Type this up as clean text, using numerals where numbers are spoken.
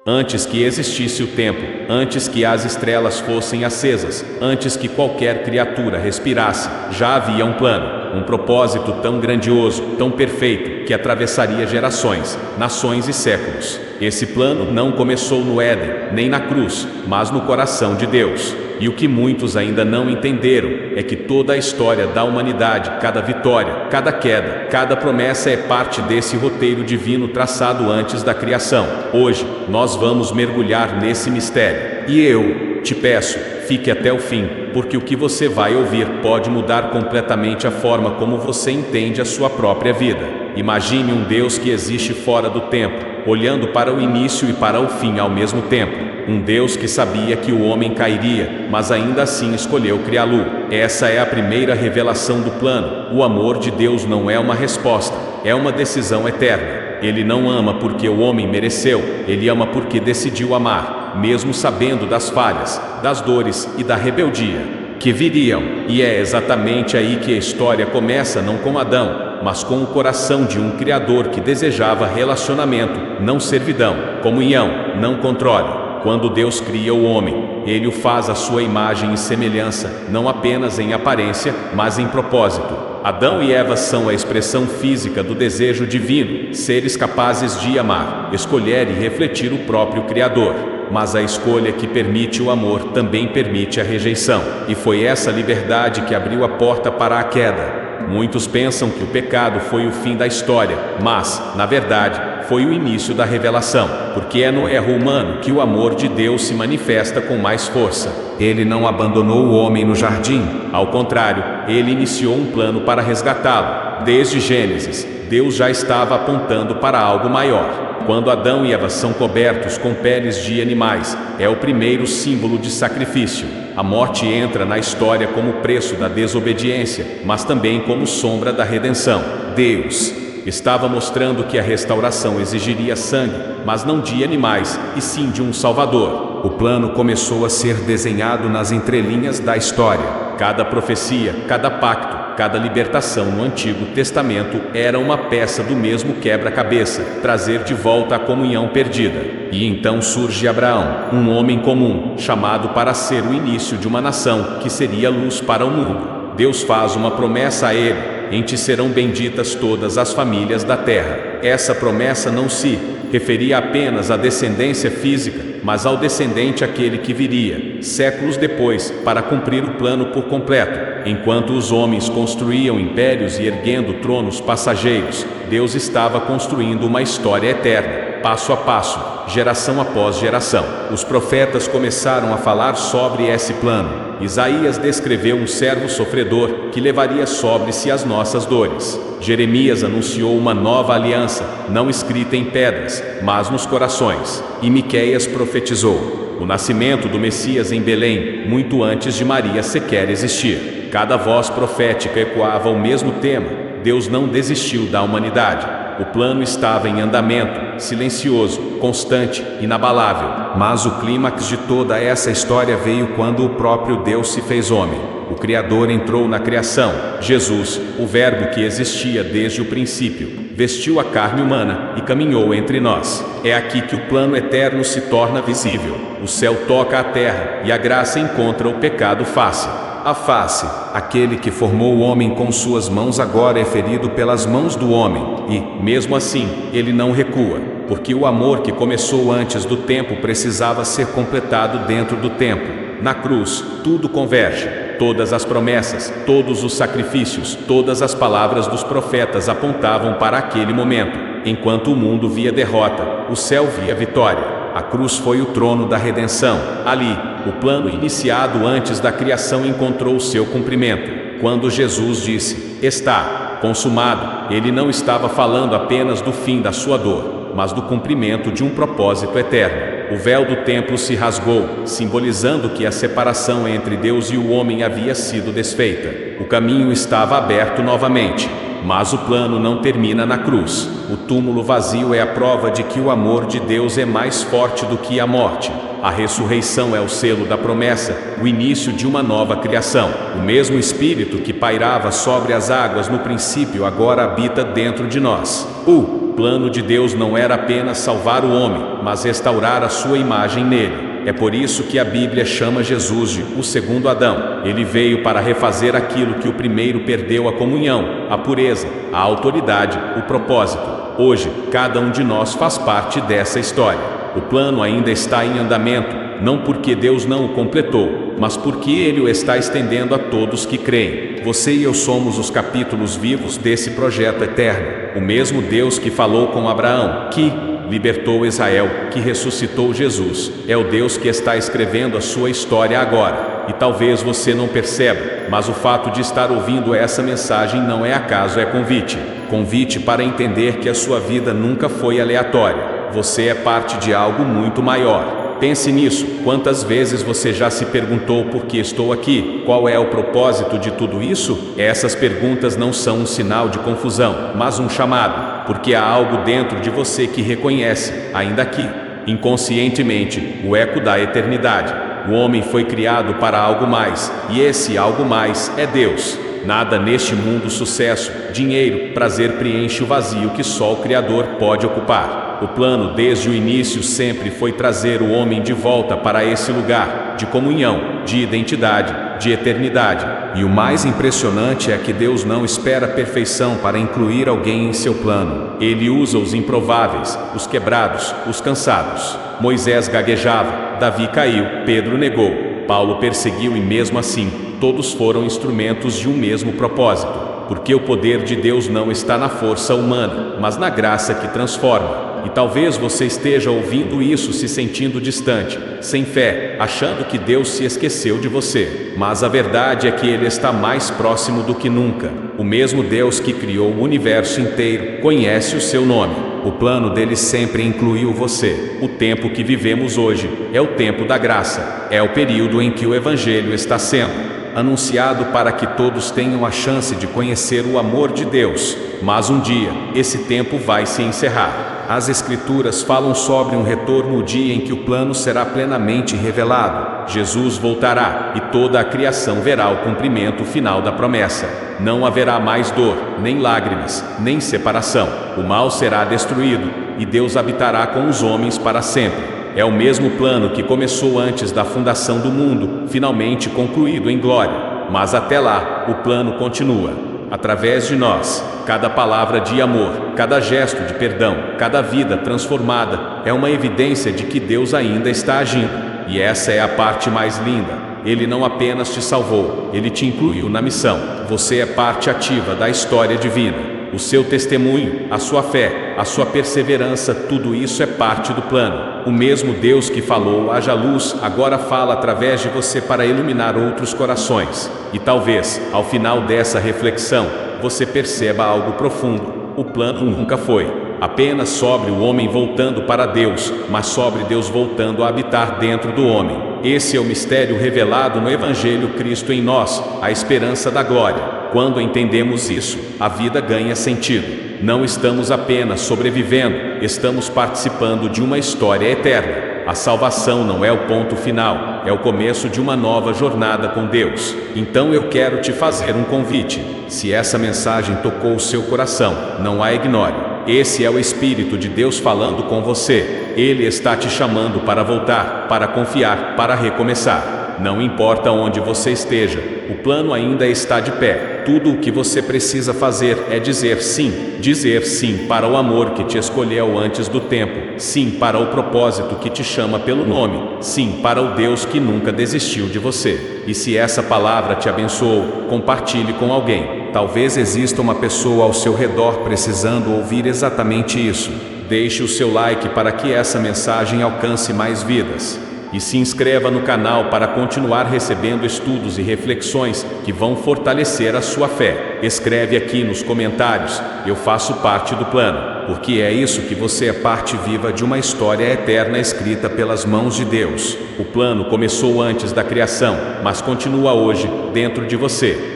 Antes que existisse o tempo, antes que as estrelas fossem acesas, antes que qualquer criatura respirasse, já havia um plano, um propósito tão grandioso, tão perfeito, que atravessaria gerações, nações e séculos. Esse plano não começou no Éden, nem na cruz, mas no coração de Deus. E o que muitos ainda não entenderam é que toda a história da humanidade, cada vitória, cada queda, cada promessa é parte desse roteiro divino traçado antes da criação. Hoje, nós vamos mergulhar nesse mistério. E eu te peço, fique até o fim, porque o que você vai ouvir pode mudar completamente a forma como você entende a sua própria vida. Imagine um Deus que existe fora do tempo, olhando para o início e para o fim ao mesmo tempo. Um Deus que sabia que o homem cairia, mas ainda assim escolheu criá-lo. Essa é a primeira revelação do plano. O amor de Deus não é uma resposta, é uma decisão eterna. Ele não ama porque o homem mereceu, ele ama porque decidiu amar, mesmo sabendo das falhas, das dores e da rebeldia que viriam. E é exatamente aí que a história começa, não com Adão, mas com o coração de um Criador que desejava relacionamento, não servidão, comunhão, não controle. Quando Deus cria o homem, Ele o faz à sua imagem e semelhança, não apenas em aparência, mas em propósito. Adão e Eva são a expressão física do desejo divino, seres capazes de amar, escolher e refletir o próprio Criador. Mas a escolha que permite o amor também permite a rejeição. E foi essa liberdade que abriu a porta para a queda. Muitos pensam que o pecado foi o fim da história, mas, na verdade, foi o início da revelação, porque é no erro humano que o amor de Deus se manifesta com mais força. Ele não abandonou o homem no jardim, ao contrário, ele iniciou um plano para resgatá-lo. Desde Gênesis, Deus já estava apontando para algo maior. Quando Adão e Eva são cobertos com peles de animais, é o primeiro símbolo de sacrifício. A morte entra na história como preço da desobediência, mas também como sombra da redenção. Deus estava mostrando que a restauração exigiria sangue, mas não de animais, e sim de um Salvador. O plano começou a ser desenhado nas entrelinhas da história. Cada profecia, cada pacto, cada libertação no Antigo Testamento era uma peça do mesmo quebra-cabeça, trazer de volta a comunhão perdida. E então surge Abraão, um homem comum, chamado para ser o início de uma nação que seria luz para o mundo. Deus faz uma promessa a ele: em ti serão benditas todas as famílias da terra. Essa promessa não se referia apenas à descendência física, mas ao descendente aquele que viria, séculos depois, para cumprir o plano por completo. Enquanto os homens construíam impérios e erguendo tronos passageiros, Deus estava construindo uma história eterna, passo a passo, geração após geração. Os profetas começaram a falar sobre esse plano. Isaías descreveu um servo sofredor que levaria sobre si as nossas dores. Jeremias anunciou uma nova aliança, não escrita em pedras, mas nos corações. E Miqueias profetizou o nascimento do Messias em Belém, muito antes de Maria sequer existir. Cada voz profética ecoava o mesmo tema: Deus não desistiu da humanidade. O plano estava em andamento, silencioso, constante, inabalável. Mas o clímax de toda essa história veio quando o próprio Deus se fez homem. O Criador entrou na criação. Jesus, o Verbo que existia desde o princípio, vestiu a carne humana e caminhou entre nós. É aqui que o plano eterno se torna visível. O céu toca a terra e a graça encontra o pecado face a face. Aquele que formou o homem com suas mãos agora é ferido pelas mãos do homem. E, mesmo assim, ele não recua, porque o amor que começou antes do tempo precisava ser completado dentro do tempo. Na cruz, tudo converge. Todas as promessas, todos os sacrifícios, todas as palavras dos profetas apontavam para aquele momento. Enquanto o mundo via derrota, o céu via vitória. A cruz foi o trono da redenção. Ali, o plano iniciado antes da criação encontrou seu cumprimento. Quando Jesus disse: "Está consumado", ele não estava falando apenas do fim da sua dor, mas do cumprimento de um propósito eterno. O véu do templo se rasgou, simbolizando que a separação entre Deus e o homem havia sido desfeita. O caminho estava aberto novamente. Mas o plano não termina na cruz. O túmulo vazio é a prova de que o amor de Deus é mais forte do que a morte. A ressurreição é o selo da promessa, o início de uma nova criação. O mesmo Espírito que pairava sobre as águas no princípio agora habita dentro de nós. O plano de Deus não era apenas salvar o homem, mas restaurar a sua imagem nele. É por isso que a Bíblia chama Jesus de o segundo Adão. Ele veio para refazer aquilo que o primeiro perdeu: a comunhão, a pureza, a autoridade, o propósito. Hoje, cada um de nós faz parte dessa história. O plano ainda está em andamento, não porque Deus não o completou, mas porque Ele o está estendendo a todos que creem. Você e eu somos os capítulos vivos desse projeto eterno. O mesmo Deus que falou com Abraão, que libertou Israel, que ressuscitou Jesus, é o Deus que está escrevendo a sua história agora. E talvez você não perceba, mas o fato de estar ouvindo essa mensagem não é acaso, é convite. Convite para entender que a sua vida nunca foi aleatória. Você é parte de algo muito maior. Pense nisso. Quantas vezes você já se perguntou por que estou aqui? Qual é o propósito de tudo isso? Essas perguntas não são um sinal de confusão, mas um chamado, porque há algo dentro de você que reconhece, ainda aqui, inconscientemente, o eco da eternidade. O homem foi criado para algo mais, e esse algo mais é Deus. Nada neste mundo, sucesso, dinheiro, prazer preenche o vazio que só o Criador pode ocupar. O plano desde o início sempre foi trazer o homem de volta para esse lugar de comunhão, de identidade, de eternidade. E o mais impressionante é que Deus não espera a perfeição para incluir alguém em seu plano. Ele usa os improváveis, os quebrados, os cansados. Moisés gaguejava, Davi caiu, Pedro negou, Paulo perseguiu, e mesmo assim, todos foram instrumentos de um mesmo propósito. Porque o poder de Deus não está na força humana, mas na graça que transforma. E talvez você esteja ouvindo isso se sentindo distante, sem fé, achando que Deus se esqueceu de você. Mas a verdade é que Ele está mais próximo do que nunca. O mesmo Deus que criou o universo inteiro conhece o seu nome. O plano dele sempre incluiu você. O tempo que vivemos hoje é o tempo da graça. É o período em que o Evangelho está sendo anunciado para que todos tenham a chance de conhecer o amor de Deus. Mas um dia, esse tempo vai se encerrar. As Escrituras falam sobre um retorno, o dia em que o plano será plenamente revelado. Jesus voltará e toda a criação verá o cumprimento final da promessa. Não haverá mais dor, nem lágrimas, nem separação. O mal será destruído e Deus habitará com os homens para sempre. É o mesmo plano que começou antes da fundação do mundo, finalmente concluído em glória. Mas até lá, o plano continua. Através de nós, cada palavra de amor, cada gesto de perdão, cada vida transformada é uma evidência de que Deus ainda está agindo. E essa é a parte mais linda. Ele não apenas te salvou, Ele te incluiu na missão. Você é parte ativa da história divina. O seu testemunho, a sua fé, a sua perseverança, tudo isso é parte do plano. O mesmo Deus que falou haja luz, agora fala através de você para iluminar outros corações. E talvez, ao final dessa reflexão, você perceba algo profundo. O plano nunca foi apenas sobre o homem voltando para Deus, mas sobre Deus voltando a habitar dentro do homem. Esse é o mistério revelado no Evangelho, Cristo em nós, a esperança da glória. Quando entendemos isso, a vida ganha sentido. Não estamos apenas sobrevivendo, estamos participando de uma história eterna. A salvação não é o ponto final, é o começo de uma nova jornada com Deus. Então eu quero te fazer um convite. Se essa mensagem tocou o seu coração, não a ignore. Esse é o Espírito de Deus falando com você. Ele está te chamando para voltar, para confiar, para recomeçar. Não importa onde você esteja, o plano ainda está de pé. Tudo o que você precisa fazer é dizer sim para o amor que te escolheu antes do tempo, sim para o propósito que te chama pelo nome, sim para o Deus que nunca desistiu de você. E se essa palavra te abençoou, compartilhe com alguém. Talvez exista uma pessoa ao seu redor precisando ouvir exatamente isso. Deixe o seu like para que essa mensagem alcance mais vidas. E se inscreva no canal para continuar recebendo estudos e reflexões que vão fortalecer a sua fé. Escreve aqui nos comentários: eu faço parte do plano, porque é isso que você é, parte viva de uma história eterna escrita pelas mãos de Deus. O plano começou antes da criação, mas continua hoje dentro de você.